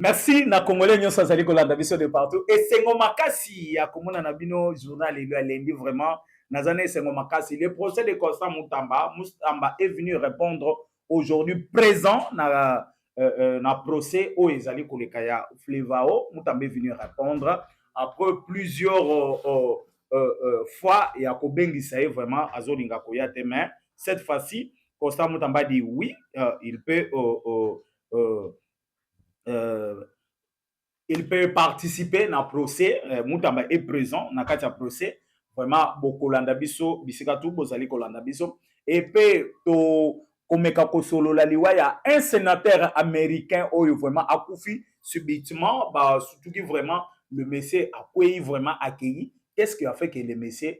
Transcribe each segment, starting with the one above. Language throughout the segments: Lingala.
Merci na Congolais nyonso azali kolanda biso de partout. Esengo makasi ya komona na bino journal elo ya lundi vraiment nazana esengo makasi. Le procès de Constant Mutamba, Mutamba est venu répondre aujourd'hui présent na procès au ezali koleka ya Flevao. Mutamba est venu répondre après plusieurs fois ya kobengisa ye vraiment azolinga koya te, mais cette fois-ci Constant Mutamba dit oui, il peut euh, il peut participer na procès. Mutamba est présent na kati ya procès. Vraiment bokolanda biso bisika tu bozali kolanda biso et pe to komeka kosolola liwa ya un sénateur américain oyo vraiment akufi subitement, bah surtout qui vraiment le monsieur a vraiment accueilli. Qu'est-ce qui a fait que le monsieur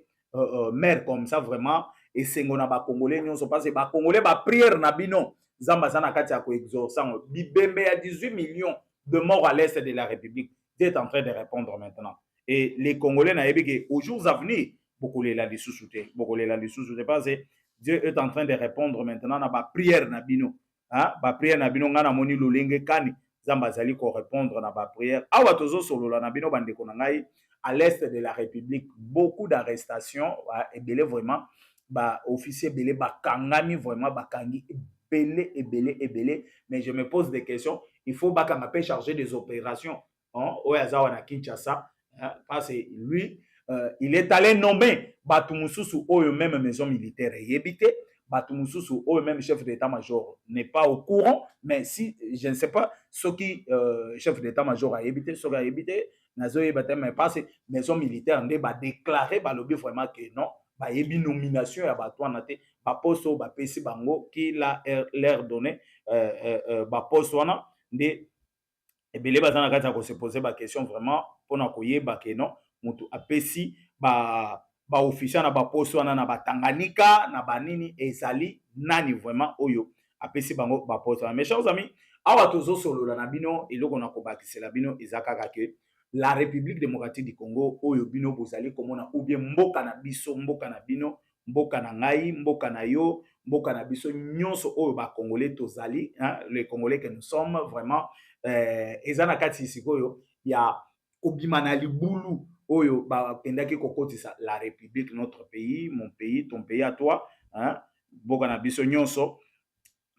meurt comme ça vraiment? Et sengona ba congolais nyonso parce que ba congolais ba prière na bino zamba zana kati ya ko exaucer bibembe ya 18 millions de morts à l'est de la République. Dieu est en train de répondre maintenant. Et les Congolais n'avaient que aux jours à venir, beaucoup les l'a sous-souté, beaucoup les l'a sous-souté parce que Dieu est en train de répondre maintenant na ba prière na bino. Hein, ba prière na bino ngana moni lolenge kani zamba zali ko répondre na ba prière. Awa tozo solo la na bino bande konangai à l'est de la République, beaucoup d'arrestations et belé vraiment ba officier belé ba kangami vraiment ba kangi belé, mais je me pose des questions. Il faut Bakanga peut charger des opérations. Hein, à Kinshasa, hein, parce que lui, il est allé nommer Batumususu au même maison militaire et habité. Batumususu au même chef d'état-major n'est pas au courant, mais si je ne sais pas ce qui chef d'état-major a habité, ce qui a habité, mais pas ces maison militaire ne va déclarer lobby vraiment que non. Bah, il y a une nomination à Batouana, bah, poste au PC Bango qui l'a l'air donné, bah, poste nde ebele baza na kati ya kosepose baquestion vraiment mpona koyeba ke non moto apesi baofficier na baposte wana na batanganika na banini ezali nani vraiment oyo apesi bango baposte wana. Mes chers amis, awa tozosolola na bino eloko na kobakisela bino eza kaka ke la République démocratique du Congo oyo bino bozali komona ou bien mboka na biso, mboka na bino, mboka na ngai, mboka na yo, mboka na biso nyonso oyo ba congolais tozali, hein, les congolais que nous sommes vraiment eza na kati sikoyo ya kobima na libulu oyo bakendaki kokotisa la République, notre pays, mon pays, ton pays à toi, hein, mboka na biso nyonso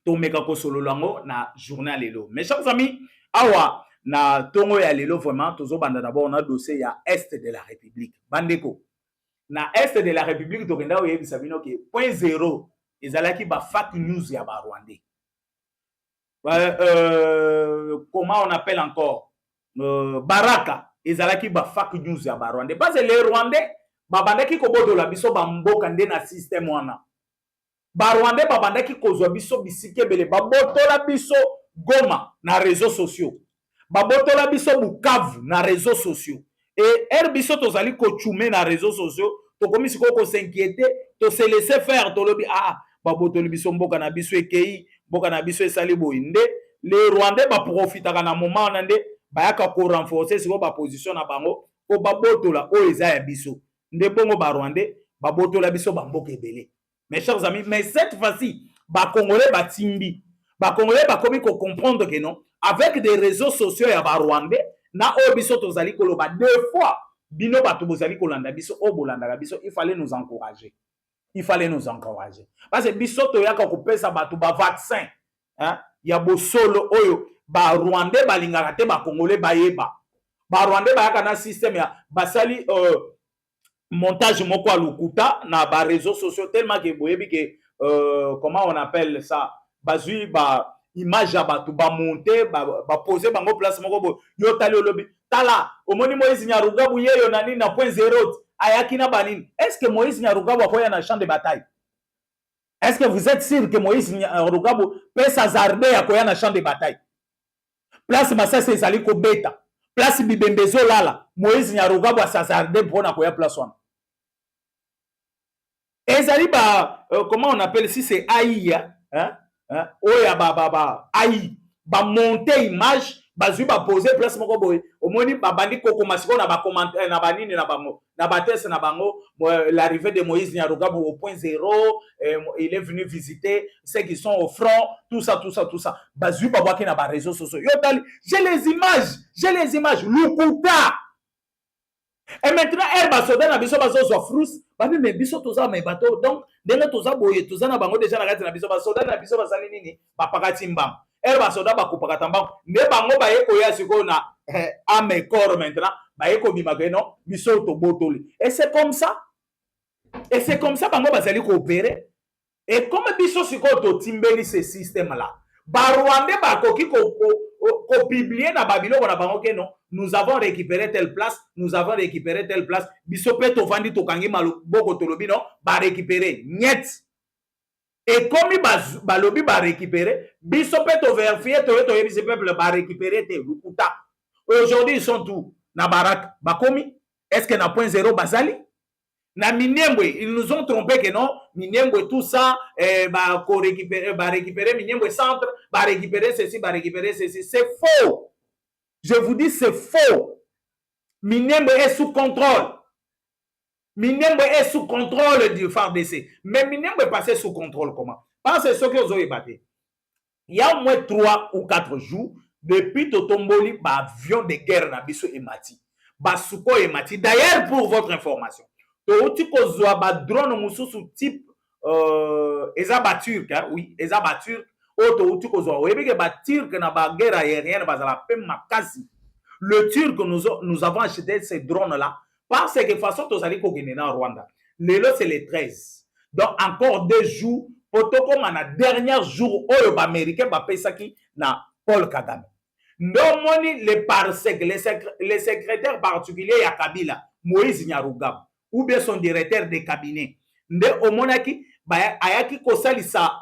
tomeka kosolola ngo na journal lelo. Mes chers amis, awa na tongo ya lelo vraiment tozobanda d'abord na dossier ya est de la République. Bandeko na est de la République tokenda oyebisa bino ke point zéro ezalaki ba fake news ya ba Rwandais. Comment on appelle encore Baraka ezalaki ba fake news ya ba Rwandais parce que les Rwandais babandaki kobodola biso bamboka nde na système wana. Ba Rwandais babandaki kozwa biso bisike bele babotola biso Goma na réseaux sociaux. Babotola biso Bukavu na réseaux sociaux. Et biso tozali kochume na réseaux sociaux, to komisi ko s'inquiéter, to se laisser faire, to lobi babotoli biso mboka na biso ekei, mboka na biso esali boinde. Les Rwandais ba profitaka na moment nande bayaka ko renforcer siko ba position na bango ko babotola o eza ya biso. Nde bongo ba Rwandais babotola biso bamboka ebele. Mes chers amis, mais cette fois-ci, ba Congolais ba timbi, ba Congolais ba komi ko comprendre que non, avec des réseaux sociaux ya ba Rwandais na o biso tozali koloba deux fois bino bato bozali kolanda biso o bolanda biso, il fallait nous encourager. Il fallait nous encourager. Parce que biso toyaka kopesa bato ba vaccin, hein, ya bosolo oyo ba Rwandais balingaka te ba Congolais bayeba. Ba Rwandais bayaka na système ya basali montage moko à lukuta na ba réseaux sociaux tellement que boyebi que comment on appelle ça, bazui ba image ya bato ba monter ba poser bango place moko bo yo tali olobi tala omoni Moïse Nyarugabu yeyo na nini na point zéro ayaki na banini. Est-ce que Moïse Nyarugabu akoya na champ de bataille? Est-ce que vous êtes sûr que Moïse Nyarugabu peut s'hasarder akoya na champ de bataille? Place Masasa ezali ko beta, place Bibembezo lala, Moïse Nyarugabu s'hasarder pour na koya place wana. Ezali ba comment on appelle si c'est AI, hein? Oya ba AI ba monter image bazui ba poser place moko boye omoni babandi kokoma siko na ba commentaire na banini na bango na batese na bango l'arrivée de Moïse Nyarugabo au point zéro, il est venu visiter ceux qui sont au front, tout ça bazui babwaki na ba réseaux sociaux yo tali j'ai les images lukuta. Et maintenant herba soda na biso bazo zo frus bani me biso toza me bato donc ndenge toza boye toza na bango déjà na kati na biso ba soda na biso basali nini ba pakati mbam herba soda ba kupaka mbam ne bango ba yeko ya siko na ame corps maintenant ba yeko bimaka non biso to botoli et c'est comme ça bango bazali coopérer et comme biso siko to timbeli ce système là ba Rwandais ba koki ko publier na babiloko na bango ke non nous avons récupéré telle place biso pe to vandi to kangi boko tolobi non ba récupérer niet et comme balobi ba récupérer biso pe to vérifier to yebise peuple ba récupérer te lukuta. Aujourd'hui ils sont tout na barak bakomi est-ce que na point zéro bazali na Minembwe ils nous ont trompé que non Minembwe tout ça ba récupérer Minembwe centre ba récupérer ceci c'est faux. Je vous dis c'est faux. Minembwe est sous contrôle. Minembwe est sous contrôle du FARDC. Mais Minembwe est passé sous contrôle comment? Parce que ce que vous avez battu. Il y a au moins 3 ou 4 jours depuis Totomboli ba avion de guerre na biso emati. Ba suko emati. D'ailleurs pour votre information, to kozwa ba drone mususu type eza turc hein? Oui, eza turc. Auto kozwa oyebike ba turc na ba guerre aérienne bazala pe makasi. Le turc nous avons acheté ces drones là parce que de toute façon tozali ko gagner en Rwanda. Lelo c'est le 13. Donc encore 2 jours comme na dernier jour oyo ba américain ba pesaki na Paul Kagame. Nomoni les parsec les secrétaires particuliers ya Kabila Moïse Nyarugabo ou bien son directeur de cabinet nde omonaki ba ayaki kosalisa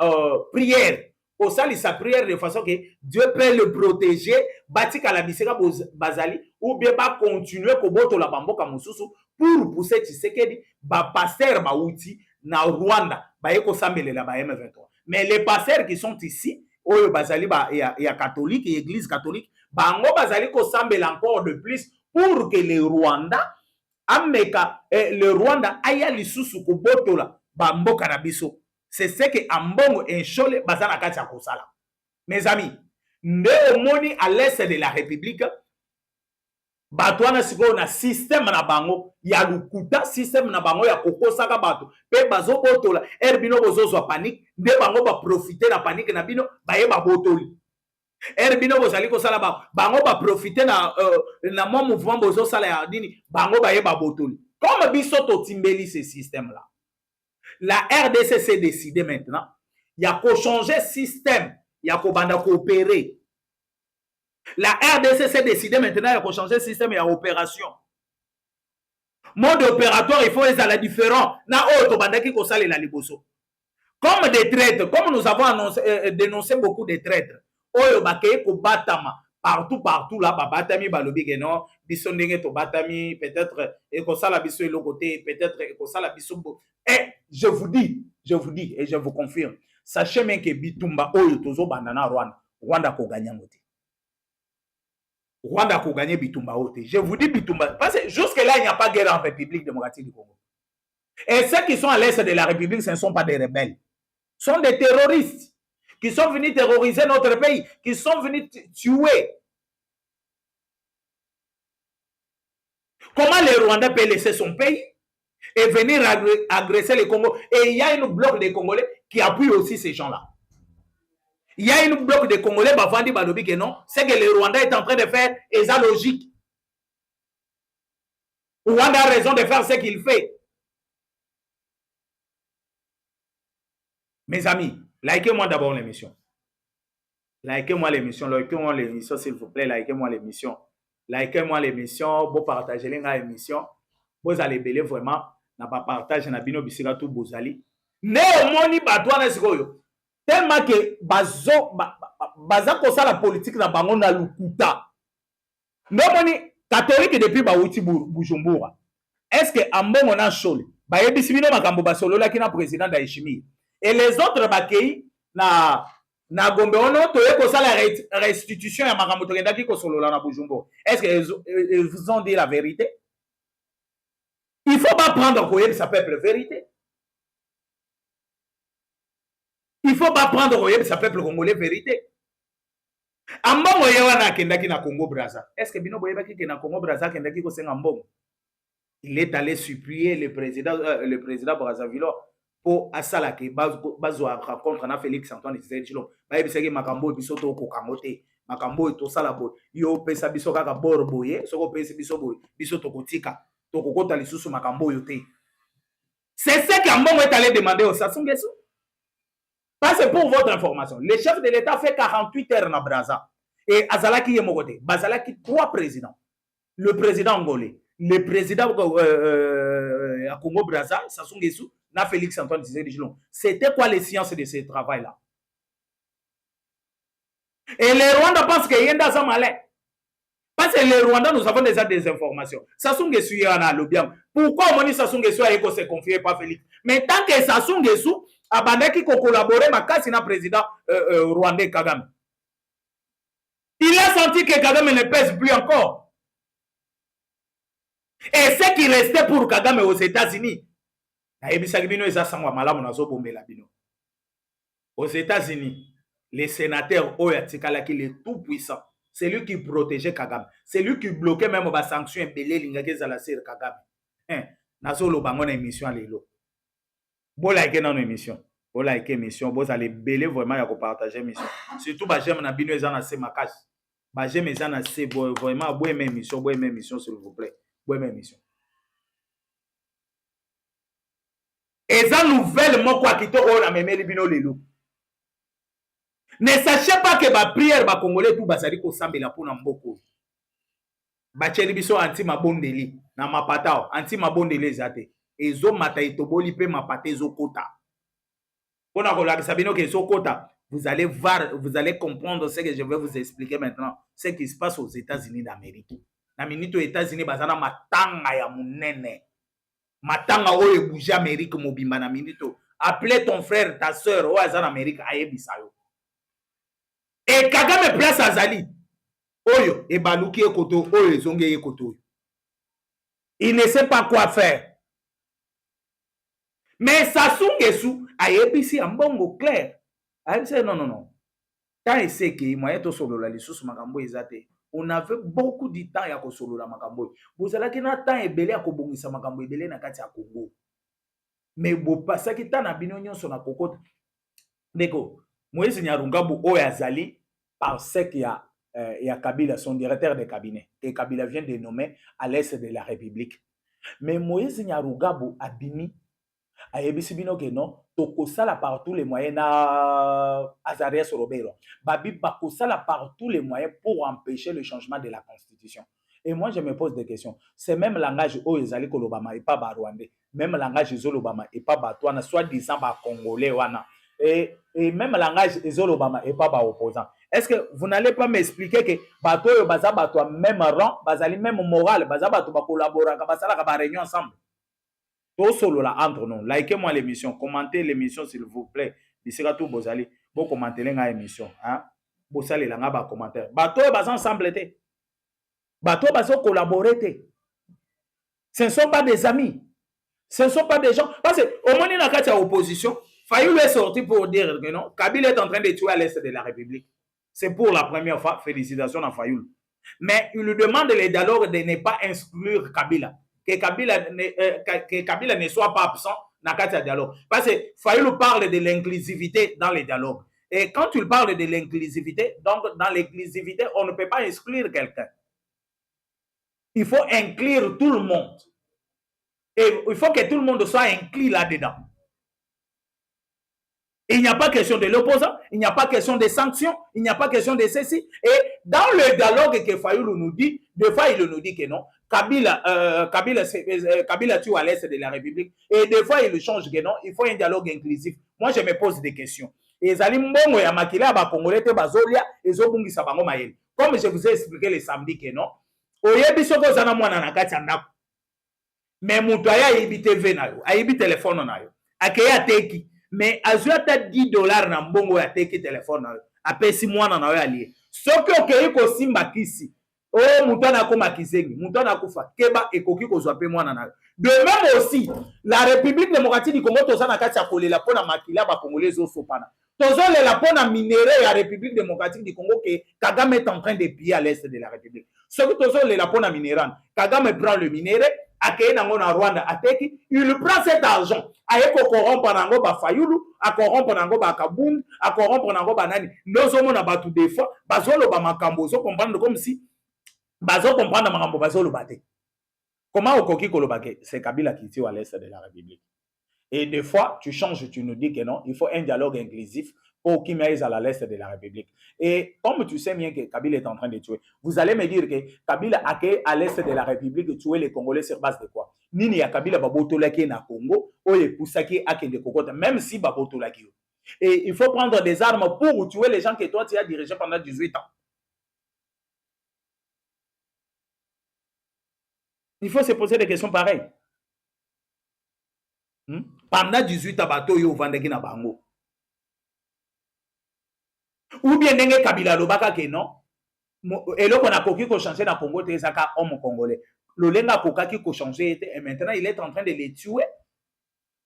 prière kosalisa prière de façon que Dieu peut le protéger batika la biseka bazali ou bien ba continuer ko botola bamboka mususu pour pousser Tshisekedi ba pasteur ba outi na Rwanda ba yeko sambelela ba M23. Mais les pasteurs qui sont ici oyo bazali ba ya catholique et église catholique bango bazali ko sambela encore de plus pour que le Rwanda ameka le Rwanda aya lisusu ko botola ba mboka na biso. C'est ce que ambongo enchole bazana kati ya kosala. Mes amis, nde omoni à l'est de la République bato wana siko na système na bango ya lukuta système na bango ya kokosaka bato pe bazo botola erbino bozozwa panique nde bango ba profiter na panique na bino baye ba botoli erbino bozali kosala bango ba profiter na mo mouvement bozo sala ya dini bango baye ba botoli comme biso to timbeli ce système là. La RDC s'est décidé maintenant il y a ko changer système il y a ko banda coopérer. La RDC s'est décidé maintenant de changer le système et opération. Mode opératoire, il faut les aller différents. Na auto bandaki ko sale la liboso. Comme des traîtres, comme nous avons dénoncé beaucoup de traîtres. Oyo bakay ko batama partout là batami balobi que non, biso ndenge to batami peut-être et ko sala biso le côté peut-être et ko sala biso. Et je vous dis et je vous confirme, sachez même que Bitumba oyo tozo bandana Rwanda ko gagner ngote. Rwanda a gagné Bitumba Ote. Je vous dis Bitumba. Parce que jusque-là, il n'y a pas de guerre en République démocratique du Congo. Et ceux qui sont à l'est de la République, ce ne sont pas des rebelles. Ce sont des terroristes qui sont venus terroriser notre pays, qui sont venus tuer. Comment les Rwandais peuvent laisser son pays et venir agresser le Congo? Et il y a une bloc des Congolais qui appuie aussi ces gens-là. Il y a une bloc de Congolais, Bavandi Balobi, que non, c'est que le Rwanda est en train de faire, et ça logique. Rwanda a raison de faire ce qu'il fait. Mes amis, likez-moi d'abord l'émission. Likez-moi l'émission, s'il vous plaît, likez-moi l'émission. Likez-moi l'émission, vous partagez l'émission. Vous allez belé vraiment, n'a pas partagé, n'a bino bisira tout bozali. Néomoni batouane sikoyo. Tellement que baza kosa la politique na bango na lukuta. Nomoni catholique depuis bauti Bujumbura. Est-ce que ambongo na chole ba yebisi bino makambo basolo la kina président d'Aishimi et les autres bakei na na Gombe ono toye ko sala restitution ya makambo tokendaki ko solola na Bujumbura. Est-ce qu'ils vous ont dit la vérité? Il faut pas prendre koyebisa peuple vérité. Il faut pas prendre koyebisa peuple congolais vérité. Ambongo yewana akendaki na Congo Brazza. Est-ce que bino boyebaki ke na Congo Brazza akendaki ko senga mbongo? Il est allé supplier le président Brazzaville pour asala ke bazwa rencontre na Félix Antoine Tshisekedi. Bayebisaki makambo biso to ko kamote. Makambo to sala bo. Yo pesa biso kaka bor boye, soko pesa biso boye. Biso to kotika, to kokota lisusu makambo yo te. C'est ce qu'Ambongo est allé demander au Sassou Nguesso. Parce que pour votre information, le chef de l'État fait 48 heures na Brazza. Et Azalaki Yemogote, Bazalaki 3 présidents. Le président angolais, le président à Congo Brazza, Sassou Nguesso, na Félix Antoine Tshisekedi Tshilombo. C'était quoi les sciences de ce travail-là? Et les Rwandais pensent qu'il y a un malin. Parce que les Rwandais, nous avons déjà des informations. Sassou Nguesso y en a le bien. Pourquoi on dit Sassou Nguesso a se confier pas Félix? Mais tant que Sassou Nguesso a bandé qui collaboré, ma casse na président rwandais Kagame. Il a senti que Kagame ne pèse plus encore. Et ce qui restait pour Kagame aux États-Unis, aux États-Unis, les sénateurs Oyatsikalaki, les tout puissants, c'est lui qui protégeait Kagame. C'est lui qui bloquait même les sanctions belé lingake la sir Kagame. Nazolo bangon émission à l'élo. Bon like dans émission. Bon like émission, bon allez belé vraiment ya ko partager émission. Surtout ba j'aime na bino ezana se makash. Ba j'aime ezana se vraiment bonne émission s'il vous plaît. Bonne émission. Eza nouvelle moko akitoko na memeli bino lelo. Ne sachez pas que ba prière ba congolais tout basali ko sambela pona mboko. Ba cheli biso anti mabondeli na mapatao, anti mabondeli ezate. Ezo mata itoboli pe mapate ezo kota. Pona ko la sabino ke ezo kota, vous allez voir, vous allez comprendre ce que je vais vous expliquer maintenant, ce qui se passe aux États-Unis d'Amérique. Na minute aux États-Unis bazana matanga ya munene. Matanga oye bouger Amérique mobimba na minute. Appelez ton frère, ta sœur, ou azan Amérique ayebisa yo. Et Kagame place azali. Oyo, et baluki ekoto, oyo zonge ekoto. Il ne sait pas quoi faire. Mais Sassou Nguesso ayebisi ambongo clair. Ayebisi non. Quand il sait que moyen to solo la lisusu makambo ezate. On avait beaucoup de temps ya ko solo la makambo. Vous allez que na temps ebele ya ko bongisa makambo ebele na kati ya Congo. Mais bo pasaki ta na bino nyonso na kokota. Ndeko, Moïse Nyarungabu oyo azali parce qu'il y a Kabila, son directeur de cabinet. Et Kabila vient de nommer à l'est de la République. Mais Moïse Nyarungabu abimi ayebisi bino ke non tokosala par tous les moyens na Azarias Robero. Babi bakosala par tous les moyens pour empêcher le changement de la constitution. Et moi je me pose des questions. C'est même langage o ezali kolobama et pas ba rwandais. Même langage ezolobama et pas ba toana soit disant ba congolais wana. Et même langage ezolobama et pas ba opposant. Est-ce que vous n'allez pas m'expliquer que bato yo baza bato même rang, bazali même moral, baza bato ba collaborer ka basala ka ba réunion ensemble. Tout solo là entre nous. Likez-moi l'émission, commentez l'émission s'il vous plaît. Bisika tout bozali, bo commenter la émission, hein. Bosali la nga ba commentaire. Bato yo baza ensemble té. Bato bazo collaborer té. Ce ne sont pas des amis. Ce ne sont pas des gens parce que au moins dans la opposition, Fayoulou est sorti pour dire que non, Kabila est en train de tuer à l'est de la République. C'est pour la première fois. Félicitations à Fayoulou. Mais il lui demande les dialogues de ne pas exclure Kabila. Que Kabila ne soit pas absent dans le dialogue. Parce que Fayoulou parle de l'inclusivité dans les dialogues. Et quand tu parles de l'inclusivité, donc dans l'inclusivité, on ne peut pas exclure quelqu'un. Il faut inclure tout le monde. Et il faut que tout le monde soit inclus là-dedans. Il n'y a pas question de l'opposant, il n'y a pas question de sanctions, il n'y a pas question de ceci. Et dans le dialogue que Fayoulou nous dit, des fois il nous dit que non, Kabila tue à l'est de la République. Et des fois il change que non, il faut un dialogue inclusif. Moi je me pose des questions. Et Zalim ya makila ba Congolais te bazolia ezobungisa bango mayele. Comme je vous ai expliqué le samedi que non, oyebi soko zana mwana na kati ya ndako. Mais mutu aya yebi TV na yo, ayebi téléphone na yo. Akeya teki. mais azwi ata 10 dollars na mbongo ya teki telefone na yo apesi mwana na yo alie soki okei kosimba kisi oyo moto anakoma kizengi moto anakufa keba ekoki kozwa mpe mwana na yo de même aussi la république démocratique du congo toza na kati ya kolela mpo na makili ya bakongolais ezosopana tozolela mpo na minere ya république démocratique du congo ke kagame est en train de piller à l'est de la république soki tozolela mpo na minere wana kagame prend le minere akei nango na rwanda ateki il prend cet argent aye kokorrompre nango bafayulu akorrompre nango bakabund akorrompre nango banani nde ozomona bato des fois bazoloba makambo ozokomprendre comme si bazokomprendre makambo bazoloba te comment okoki koloba ke c'est Kabila qui tire à l'est de la république et des fois tu changes tu nous dis que non il faut un dialogue inclusif pour qu'il m'aille à l'est de la République. Et comme tu sais bien que Kabila est en train de tuer, vous allez me dire que Kabila a été à l'est de la République tuer les Congolais sur base de quoi? Nini ya Kabila babotolaki na Congo, oye poussaki akende kokota, même si babotolaki. Et il faut prendre des armes pour tuer les gens que toi tu as dirigé pendant 18 ans. Il faut se poser des questions pareilles. Pendant 18 ans, bato yo vandeki na bango. Ou bien ndenge Kabila lobaka ke non eloko na koki ko changer na Congo te ezaka homme congolais lolenga kokaki ko changer et maintenant il est en train de les tuer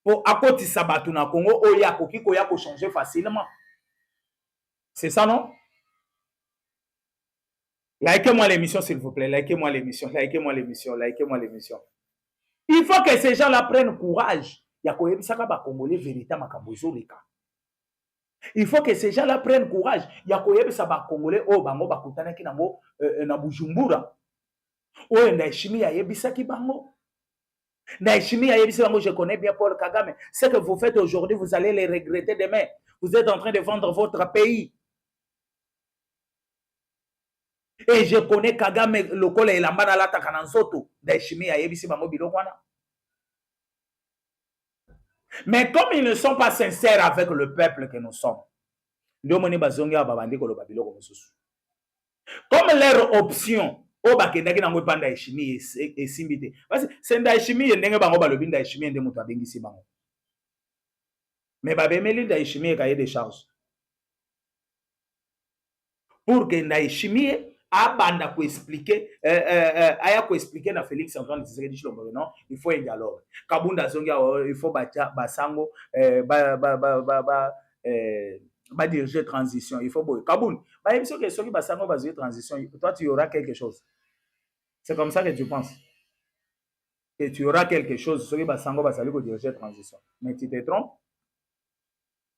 pour akotisa bato na Congo oya koki ko ya ko changer facilement. C'est ça non? Likez-moi l'émission s'il vous plaît, likez-moi l'émission, likez-moi l'émission, likez-moi l'émission. Il faut que ces gens-là prennent courage ya koyebisaka ba congolais vérité makambo ezoleka. Il faut que ces gens-là prennent courage. Il y a koyebisa ba Congolais o bango bakutanaki nango na Bujumbura. O Ndayishimiye yebisaki bango. Ndayishimiye yebisaki bango, je connais bien Paul Kagame. Ce que vous faites aujourd'hui, vous allez les regretter demain. Vous êtes en train de vendre votre pays. Et je connais Kagame lokola elamba na lata kananzoto. Ndayishimiye yebisaki bango biloko wana. Mais comme ils ne sont pas sincères avec le peuple que nous sommes, comme leur option, c'est Ndayishimiye ndenge bango balobi Ndayishimiye nde moto abengisi bango. Mais babemeli Ndayishimiye cahier de charge. Pour que Ndayishimiye abanda ko expliquer aya ko expliquer na Félix Antoine Tshisekedi Tshilombo non, il faut un dialogue. Kabunda zongia il faut basango ba diriger transition, il faut boy. Kabund, ba yebiso que soki basango ba diriger transition, toi tu auras quelque chose. C'est comme ça que tu penses. Que tu auras quelque chose soki basango ba sali ko diriger transition. Mais tu te trompes.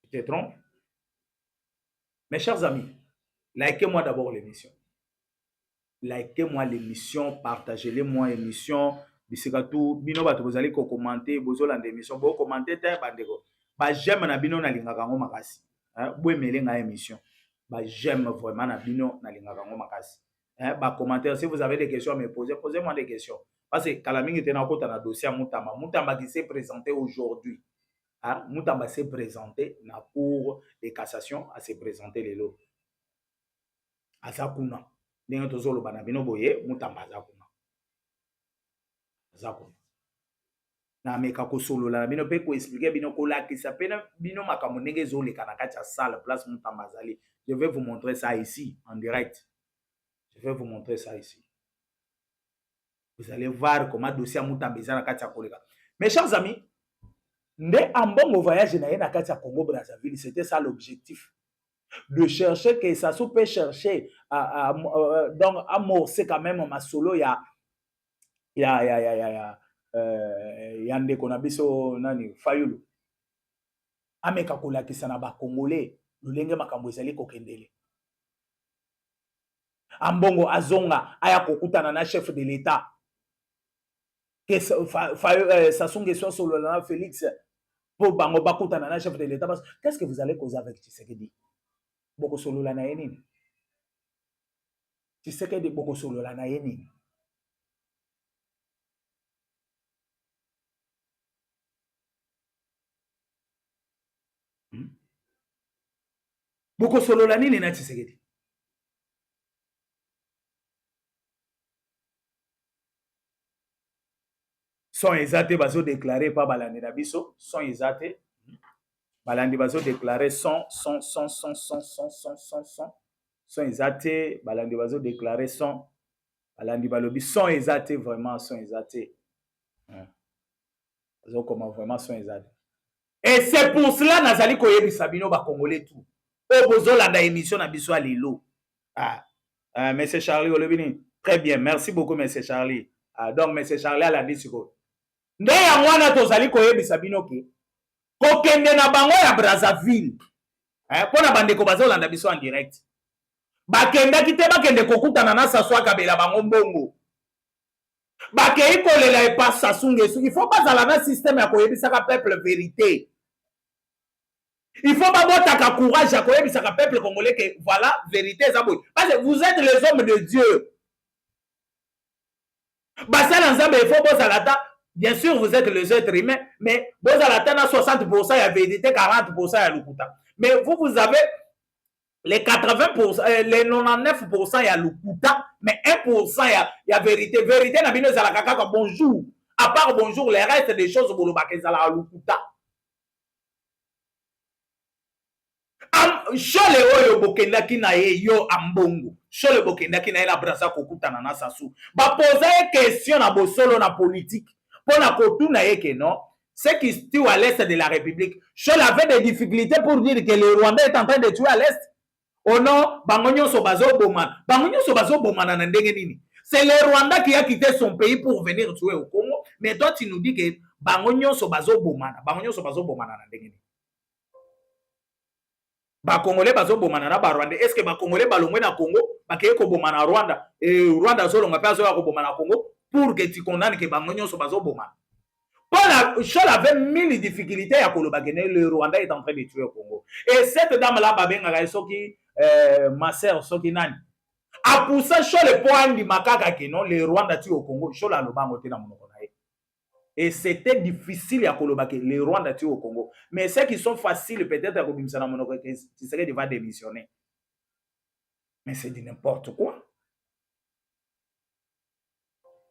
Tu te trompes. Mes chers amis, likez-moi d'abord l'émission. Likez-moi l'émission, partagez-les-moi l'émission. Bisikatu bino bato bozali ko commenter, bozolanda émission, bo commenter te bandeko. Ba j'aime na bino na lingaka ngo makasi. Bo emele nga émission. Ba j'aime vraiment na bino na lingaka ngo makasi. Ba commentaire, si vous avez des questions à me poser, posez-moi des questions. Parce que Kalamingi était na kota na dossier Mutamba. Mutamba qui s'est présenté aujourd'hui. Mutamba s'est présenté na cour de cassation, à se présenter les lots. Azakuna. Ndenge tozoloba na bino boye Mutamba azakuna. Azakuna. Na meka ko solola na bino pe ko expliquer bino ko lakisa pena bino makambo ndenge ezoleka na kati ya salle place Mutamba azali. Je vais vous montrer ça ici en direct. Je vais vous montrer ça ici. Vous allez voir comment dossier Mutamba ezala na kati ya koleka. Mes chers amis, nde ambongo voyage na ye na kati ya Congo Brazzaville, c'était ça l'objectif. De chercher que ça peut chercher donc amorcer quand même ma solo yande kona biso nani Fayulu ameka kolakisa na ba Congolais lolenge makambo ezali kokendele ambongo azonga aya kokutana na chef de l'État que Sassou Nguesso solo na Félix pour bango bakutana na chef de l'État parce qu'est-ce que vous allez causer avec Tshisekedi? Boko solo la na yenini. Tshisekedi boko solo la na yenini. Boko solo la nini na Tshisekedi. Son ezate bazo déclaré par balane na biso, son ezate. balandi bazo déclarer son ezate balandi bazo déclarer son balandi balobi son ezate vraiment son ezate bazo comment vraiment son ezate et c'est pour cela nazali koyebisa bino ba congolais tout o bozolanda émission na biso alelo monsieur Charlie olobini très bien merci beaucoup monsieur Charlie donc monsieur Charlie alandi siko nde yango wana tozali koyebisa bino ke kokende na bango ya Brazzaville mpona bandeko bazolanda biso en direct bakendaki te bakende kokutana na Sassou Kabila bango mbongo bakei kolela epa Sassou Nguesso il faut bazala na système ya koyebisaka peuple vérité il faut babotaka courage ya koyebisaka peuple congolais que voilà vérité eza boye parce que vous êtes les hommes de Dieu basala nzambe il faut bozala ta bien sûr vous êtes les êtres humains mais bozala ta na 60% ya vérité 40% ya lokuta mais vous avez les 80%, les 99% il y a lokuta, mais 1% il y a vérité. Vérité, na bino zala kaka bonjour. À part bonjour, les restes des choses pour le baké zala lokuta. Chole oyo bokenda kina ye yo ambongo. Chole bokenda kina ye la brasa kokuta na Sassou. Ba poser question na bosolo na politique. Pour la kotuna ye que non. Ceux qui se tuent à l'est de la République. Chole avait des difficultés pour dire que le Rwanda est en train de tuer à l'est. Oh non, bango nyonso bazo bomana. Bango nyonso bazo bomana na ndenge nini? C'est le Rwanda qui a quitté son pays pour venir tuer au Congo. Mais toi tu nous dis que bango nyonso bazo bomana. Bango nyonso bazo bomana na ndenge nini? Ba Congolais bazo bomana na ba Rwanda. Est-ce que ba Congolais balongwe na Congo bakeye ko bomana na Rwanda et Rwanda zo longa pa zo ko bomana na Congo pour que tu condamnes que bango nyonso bazo bomana. Paul Chol avait mille difficultés à Koloba que le Rwanda est en train de tuer au Congo. Et cette dame là babenga soki ma sœur soki nani a poussé Chol point di makaka que non le Rwanda tue au Congo. Chol a lobango te na monoko na ye. Et c'était difficile à Koloba que le Rwanda tue au Congo. Mais ceux qui sont faciles peut-être à kobimisa na monoko que tu serais devant démissionner. Mais c'est du n'importe quoi.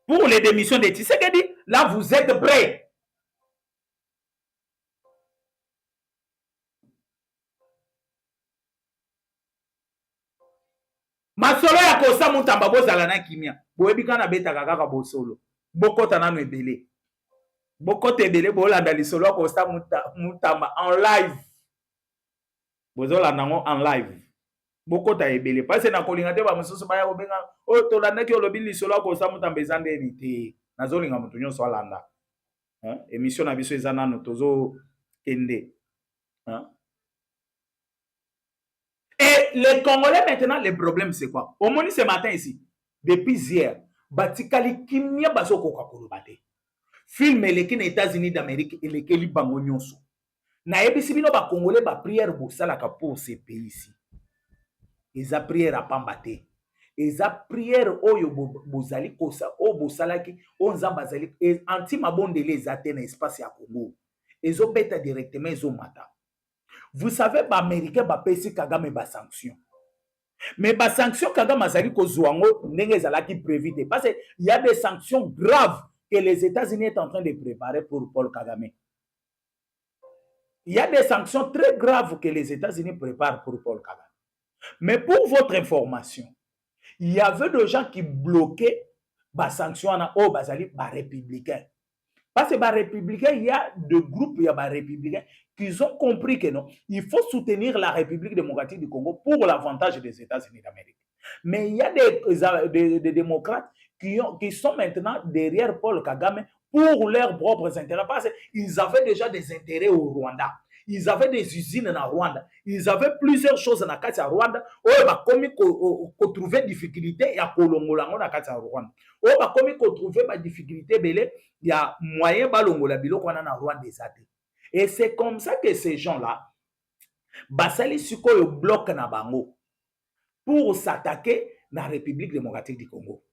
Pour les démissions de Tshisekedi, là vous êtes prêts. Masolo ya kosa mutamba bozala na kimia. Boyebi kana betaka kaka bosolo. Bokota nanu ebele. Bokota ebele bolanda lisolo kosa mutamba en live. Bozola nango en live. Bokota ebele. Parce na kolinga te ba mususu baya kobenga o tolanda ki olobi lisolo kosa mutamba ezande ebite. Nazolinga mutu nyonso alanda. Émission na biso ezana no tozo kende. Et les Congolais maintenant, le problème c'est quoi? Au moins ce matin ici, depuis hier, batikali kimia baso koka kolobate. Film eleki na États-Unis d'Amérique elekeli bango nyonso. Na yebisi bino ba Congolais ba prière bosalaka pour ces pays ici. Eza prière apambate. Eza prière oyo bozali kosa o bosalaki o nzamba zali anti mabondele ezate na espace ya Congo. Ezo beta directement ezo mata. Vous savez, les Américains ont payé Kagame des sanctions. Mais les sanctions Kagame azali kozwango ndenge ezalaki prévu parce qu'il y a des sanctions graves que les États-Unis sont en train de préparer pour Paul Kagame. Il y a des sanctions très graves que les États-Unis préparent pour Paul Kagame. Mais pour votre information, il y avait des gens qui bloquaient les sanctions aux républicains. Parce que les républicains, il y a deux groupes, il y a des républicains qui ont compris que non, il faut soutenir la République démocratique du Congo pour l'avantage des États-Unis d'Amérique. Mais il y a des démocrates qui sont maintenant derrière Paul Kagame pour leurs propres intérêts. Parce qu'ils avaient déjà des intérêts au Rwanda. Ils avaient des usines en Rwanda. Ils avaient plusieurs choses dans le Rwanda. Ils ont trouvé des difficultés à Kolongolango dans le Rwanda. Ils ont trouvé des difficultés. Il y a moyen balongola biloko wana na Rwanda des athées. Et c'est comme ça que ces gens-là, basali sikoyo bloc na bango pour s'attaquer à la République démocratique du Congo.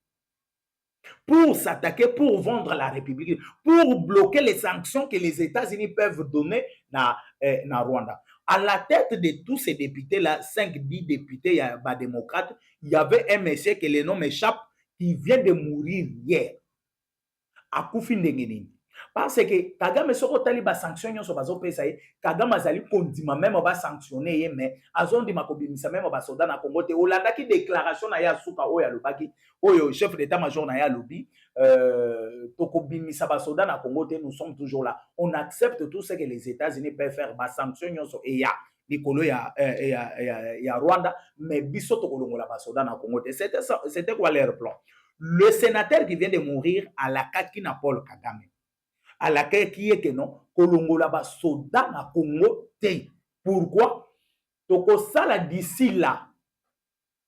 Pour s'attaquer, pour vendre la République, pour bloquer les sanctions que les États-Unis peuvent donner na Rwanda. À la tête de tous ces députés-là, 5-10 députés, il y a des démocrates, il y avait un monsieur que le nom m'échappe, qui vient de mourir hier. Akufi Ndengenini. Parce que Kagame soko tali ba sanction nyoso bazo pesa ye, Kagame azali kondima même ba sanctionner ye, mais azondima kobimisa même ba soda na Congo te. Olanda ki déclaration na ya suka oyo alobaki, oyo chef d'état-major na ya lobi, tokobimisa ba soda na Congo te, nous sommes toujours là. On accepte tout ce que les États-Unis peuvent faire, ba sanction nyoso et ya likolo ya Rwanda, mais biso tokolongola ba soda na Congo te. C'était quoi leur plan? Le sénateur qui vient de mourir à la Kakina Paul Kagame. À laquelle qui est que non, Kolongola ba soda na Congo te. Pourquoi? Toko sala d'ici là,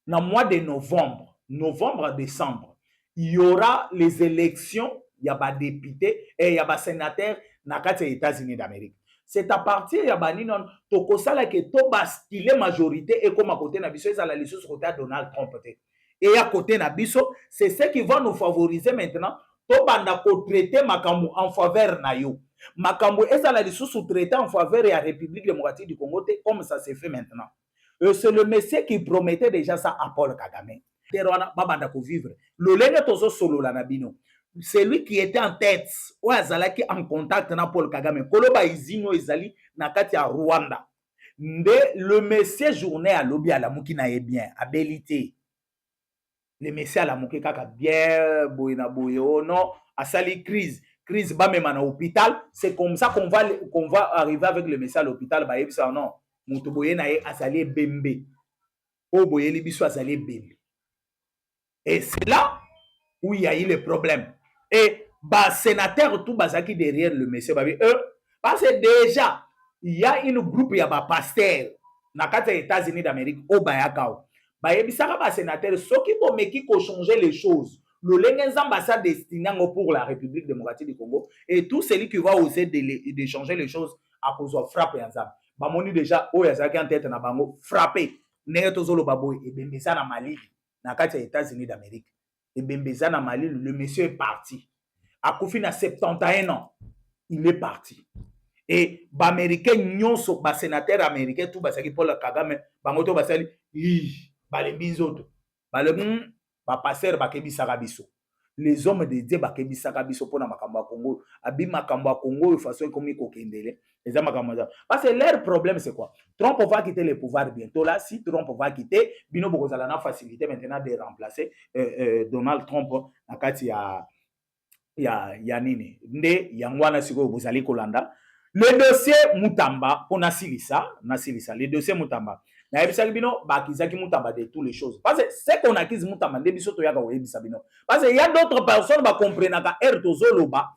dans le mois de novembre à décembre, il y aura les élections, il y a des députés et il y a des sénateurs dans les États-Unis d'Amérique. C'est à partir de Yabanino, Toko sala que to basculer majorité et comme à côté Nabiso, ils allaient sur côté Donald Trump. Et à côté Nabiso, c'est ce qui va nous favoriser maintenant. Tobanda ko traiter makambo en faveur na yo. Makambo ezala lisusu traiter en faveur de la République démocratique du Congo comme ça s'est fait maintenant. C'est le monsieur qui promettait déjà ça à Paul Kagame. Babanda ko vivre. Le lenge tozo solo la nabino. C'est lui qui était en tête ou azalaki en contact na Paul Kagame. Koloba izino ezali na kati ya Rwanda. Nde le monsieur journée à lobby à la mukina est bien à Belité. Le messie à la moqué kaka bien boyna boyo non à sali crise ba même en hôpital, c'est comme ça qu'on va arriver avec le messie à l'hôpital ba yebisa non muto boyena e asali bembe o boyeli biso asali bembe. Et c'est là où il y a eu le problème. Et bah sénateur tout bazaki derrière le messie ba parce que déjà il y a une groupe il y a ba pasteur na kati ya États-Unis d'Amérique au bayakao. Bayebisaka ba sénateur soki bomeki ko changer les choses. Le lengenza ambassade destiné pour la République démocratique du Congo et tout celui qui va oser de changer les choses à cause de frapper ensemble. Ba moni déjà o yazaki en tête na bango frapper. Neto zolo baboy et bembeza na Mali na kati ya États-Unis d'Amérique. Et bembeza na Mali le monsieur est parti. Akufi na 71 ans. Il est parti. Et ba américain nyonso ba sénateur américain tout basaki Paul Kagame bango to basali balembi nzoto balem ba passer bakebisaka biso les hommes de Dieu bakebisaka biso pona makambo ya Congo abi makambo ya Congo de façon comme kokendele les makambo parce que leur problème c'est quoi? Trump va quitter le pouvoir bientôt là. Si Trump va quitter bino bokozala na facilité maintenant de remplacer Donald Trump na kati ya nini nde yangwana siko bozali kolanda le dossier Mutamba pour nasilisa le dossier Mutamba na yebisa bino bakizaki Mutamba de toutes les choses parce que c'est qu'on acquise Mutamba nde biso to yaka oyebisa bino parce que il y a d'autres personnes ba comprendre ka tozoloba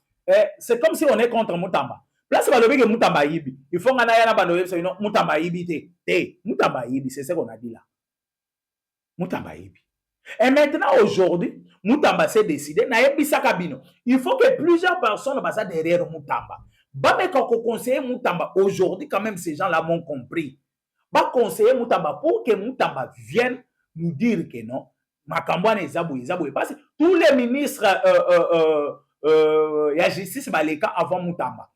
c'est comme si on est contre Mutamba place balobi que Mutamba yibi il faut ngana yana bano yebisa bino Mutamba yibi te Mutamba yibi c'est ce qu'on a dit là Mutamba yibi. Et maintenant, aujourd'hui, Mutamba s'est décidé, il faut que plusieurs personnes passent derrière Mutamba. Mais quand on conseille Mutamba, aujourd'hui, quand même, ces gens-là m'ont compris. Va conseiller Mutamba pour que Mutamba vienne nous dire que non, Makambouane est zaboué. Parce que tous les ministres, il y a justice, les cas avant Mutamba.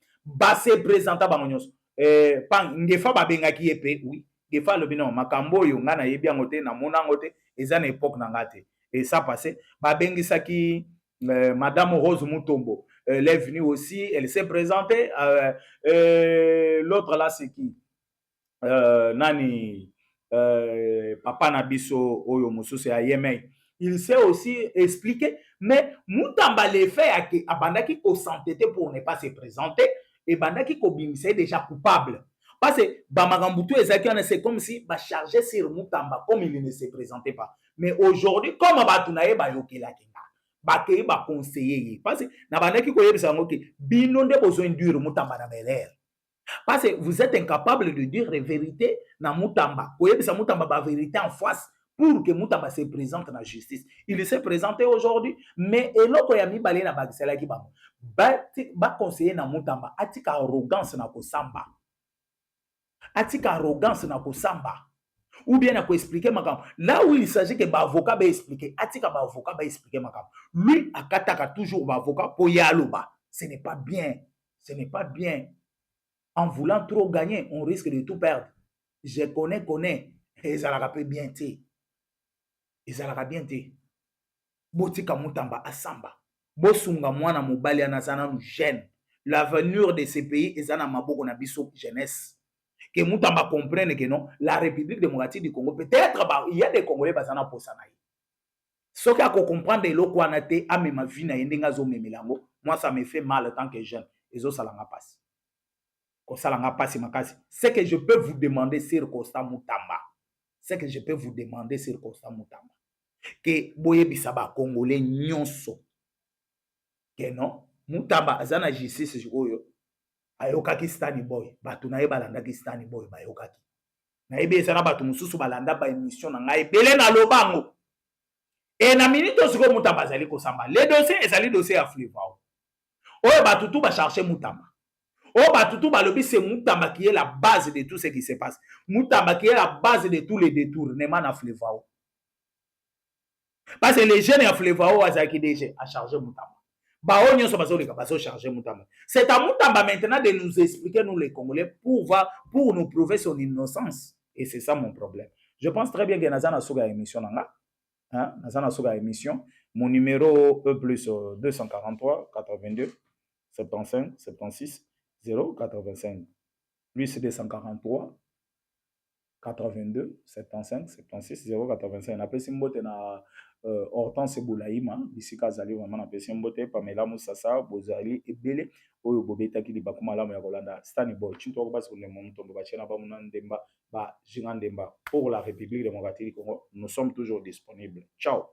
Se présenta Bangonyos. Ngefa Babenga qui est prêt, oui. Ngefa le binon, Makambo, Yongana, Yebiangote, Namonangote. Ils ont une époque nangate et ça passait babengi saki madame Rose Mutombo elle est venue aussi elle s'est présentée l'autre là c'est qui nani papa Nabiso Oyo Mususu à Yemei il s'est aussi expliqué mais Mutamba les fait à bandaki ko s'entêter pour ne pas se présenter et bandaki ko bimisa déjà coupable. Parce que Bamagambutu et c'est comme si bah chargé sur Mutamba comme il ne se présentait pas. Mais aujourd'hui, comme Batunaye Bayoke la Kenga, Bakei ba conseiller. Parce que Nabanaki Koye Bisangoke, Binonde besoin de dire Mutamba na Bel-Air. Parce que vous êtes incapable de dire la vérité na Mutamba. Koye Bisa Mutamba ba vérité en face pour que Mutamba se présente dans la justice. Il s'est présenté aujourd'hui, mais eloko ya mibale na bagisela ki bango. Ba conseiller na Mutamba, atika arrogance na kosamba. Atika arrogance na kosamba ou bien na ko expliquer makam là où il s'agit que ba avocat ba expliquer atika ba avocat ba expliquer makam lui akataka toujours ba avocat pour yaloba ce n'est pas bien en voulant trop gagner on risque de tout perdre je connais et ça la rappelle bien botika Mutamba asamba bosunga mwana mobali anazana jeune l'avenir de ces pays est dans maboko na biso jeunesse. Que Moutamba comprenne que non, la République démocratique du Congo, peut-être, il y a des Congolais qui sont pour ça. Ce qui a comprendre de l'eau a été à ma vie na yendenga zo memelango, moi ça me fait mal en tant que jeune. Et ça l'a passe. Comme ça l'a passe makasi. C'est que je peux vous demander sur Costa Moutamba. C'est que je peux vous demander sur Costa Moutamba. Que boye bisaba Congolais nyonso. Que non, Moutamba azana justice oyo. Ayokaki stani boy. Batu na balanda ki stani boy bayokaki. Na ebe ezana batu mususu balanda ba émission na ngai belé na lobango. Et na minute osiko Moutamba azali kosamba. Les dossiers ezali dossier à Flevao. Oyo batutu ba chercher Moutamba. Oyo batutu ba lobi c'est Moutamba qui est la base de tout ce qui se passe. Moutamba qui est la base de tous les détournements na Flevao. Parce que les jeunes à Flevao azaki déjà à charger Moutamba. Ba onyo so baso leka baso charger Moutamba. C'est à Moutamba maintenant de nous expliquer nous les Congolais pour nous prouver son innocence. Et c'est ça mon problème. Je pense très bien que Nazana Soga émission nanga. Hein, Nazana Soga émission. Mon numéro E plus 243 82 75 76 085. Lui c'est 243 82 75 76 085. Na pesi mbote na Hortense Boulaïma bisika zali vraiment na pesi mbote Pamela Musasa bozali ebele oyo bobetaki libaku malamu ya kolanda Stani Boy chinto ko basi ko nemo mutombo ba chena ba munandemba ba jingandemba pour la République démocratique du Congo. Nous sommes toujours disponibles. Ciao.